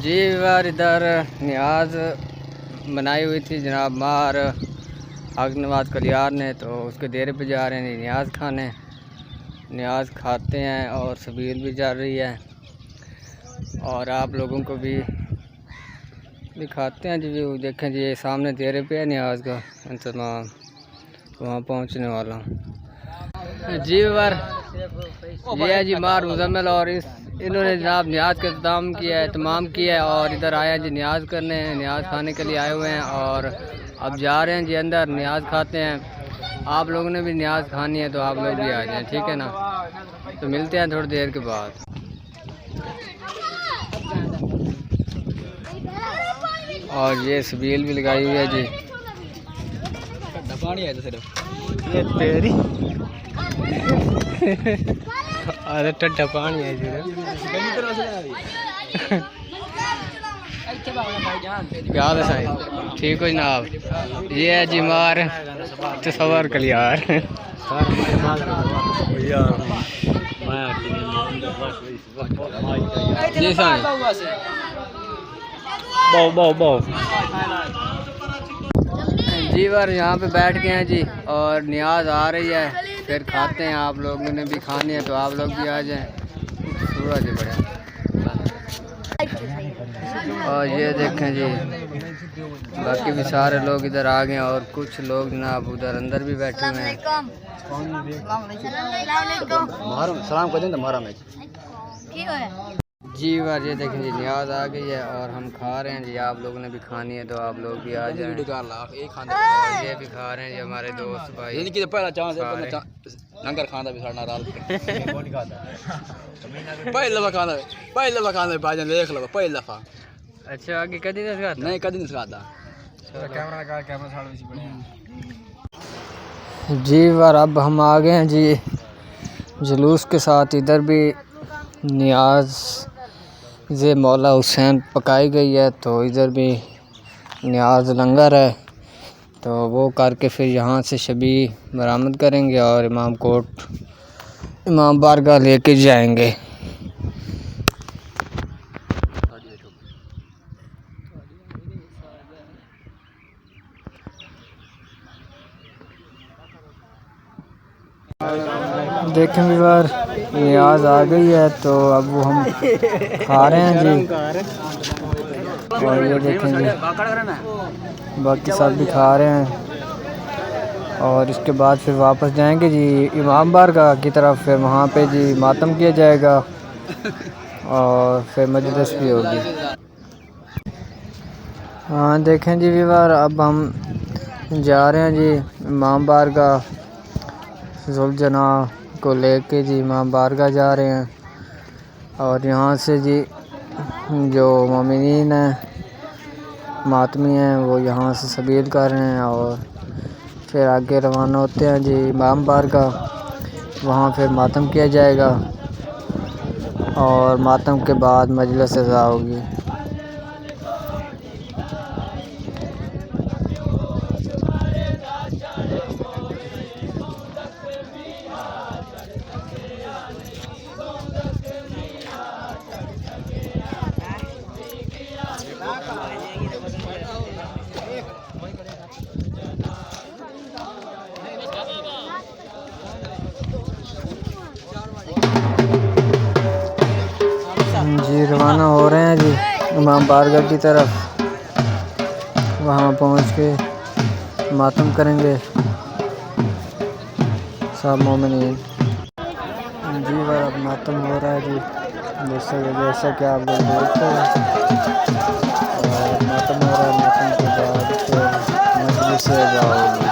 जी बार इधर न्याज बनाई हुई थी जनाब मार हक नवाज कलियार ने, तो उसके डेरे पे जा रहे हैं न्याज खाने। न्याज खाते हैं और सबील भी जा रही है और आप लोगों को भी दिखाते हैं जी। देखें जी, सामने डेरे पे है न्याज का इंतज़ाम, वहाँ पहुँचने वाला हूँ जी। बार ये है जी मार मुजम्मिल और इन्होंने जनाब न्याज का इंतजाम किया है, तमाम किया है और इधर आए हैं जी न्याज करने, न्याज खाने के लिए आए हुए हैं और अब जा रहे हैं जी अंदर न्याज खाते हैं। आप लोगों ने भी न्याज खानी है तो आप लोग भी आ जाएं, ठीक है ना। तो मिलते हैं थोड़ी देर के बाद। और ये सबील भी लगाई हुई है जी। पानी है तो सिर्फ ये तेरी अरे ठंडा पानी है जी। क्या है ठीक हो जनाब। ये है जी मार तस्वर कलियार। जी साईं जी बार यहाँ पे बैठ गए हैं जी और न्याज आ रही है, फिर खाते हैं। आप लोगों ने भी खानी है तो आप लोग भी आ जाएं। सूरज है बड़ा। और ये देखें जी बाकी भी सारे लोग इधर आ गए और कुछ लोग जनाब उधर अंदर भी बैठे हुए हैं। सलाम कर दें तुम्हारा में जी बार। ये देखें जी न्याज आ गई है और हम खा रहे हैं जी। आप लोगों ने भी खानी है तो आप लोग भी आ जाएं। ये भी खा रहे हैं जी हमारे दोस्त भाई। लंगर खाना भी साढ़ा रात पहले खाना भाईजान देख लो पहले दफा। अच्छा आगे कभी नहीं खाता? नहीं कभी नहीं खाता। जी बार अब हम आ गए हैं जी जुलूस के साथ। इधर भी न्याज ये मौला हुसैन पकाई गई है तो इधर भी न्याज लंगर है, तो वो करके फिर यहाँ से शबी बरामद करेंगे और इमाम कोट इमाम बारगाह लेके जाएंगे। देखें भी बार न्याज आ गई है तो अब वो हम खा रहे हैं जी। और ये देखें जी बाकी सब भी खा रहे हैं और इसके बाद फिर वापस जाएंगे जी इमाम बारगाह की तरफ। फिर वहाँ पे जी मातम किया जाएगा और फिर मजलिस भी होगी। हाँ देखें जी विवार अब हम जा रहे हैं जी इमाम बारगाह जुलजना को लेके जी इमाम बारगाह जा रहे हैं। और यहाँ से जी जो मोमिनीन हैं मातमी हैं वो यहाँ से सबील कर रहे हैं और फिर आगे रवाना होते हैं जी इमाम बारगाह। वहाँ फिर मातम किया जाएगा और मातम के बाद मजलिस सज़ा होगी। जी रवाना हो रहे हैं जी इमाम बारगाह की तरफ। वहाँ पहुँच के मातम करेंगे सब मोमिनीन। जी बार अब मातम हो रहा है जी जैसा कि आप लोग देखते हैं। और मातम हो रहा है, मातम के बाद फिर मजलिस से जाओगी।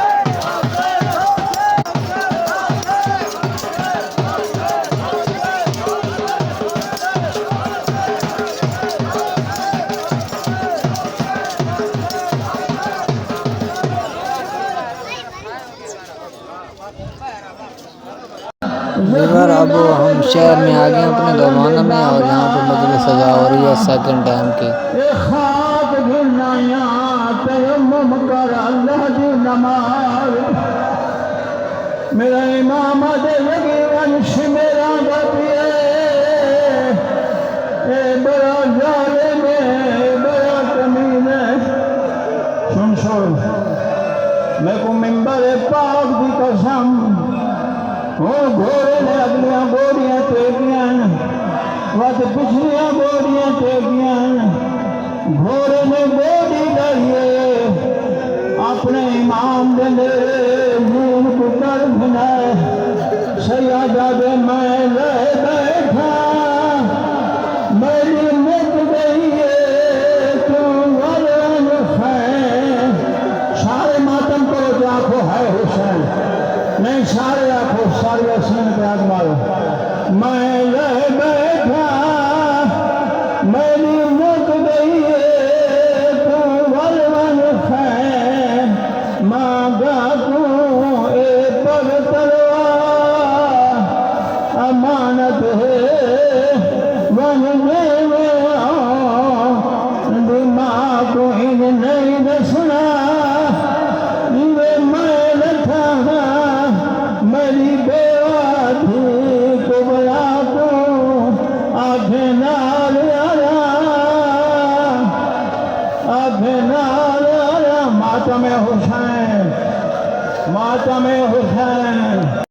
बार अब हम शहर में आ गए अपने दरवाना में और यहाँ पे मजलिस सजा हो रही है सेकंड टाइम की। मेरा इमाम मेरा वत पिछलियां बोरियां टेकियां घोड़े ने बोरी डालिए अपने इमाम दे मून को कर बनाए सया जादे मैं ले बैठा मेरी मुक गई क्यों वाले सारे मातम करो जो आंखों है हुसैन नहीं सारे आंखों सारे हुसैन के हाथ मारो मैं ले बैठा मेरी मुक गई तू वलवन है मांगा तू ए पर तलवार अमानत है वन में दिमाग को इन नहीं दसना मैं था मेरी बेवा थी कुबला को आखे नाल आया माता में हुसैन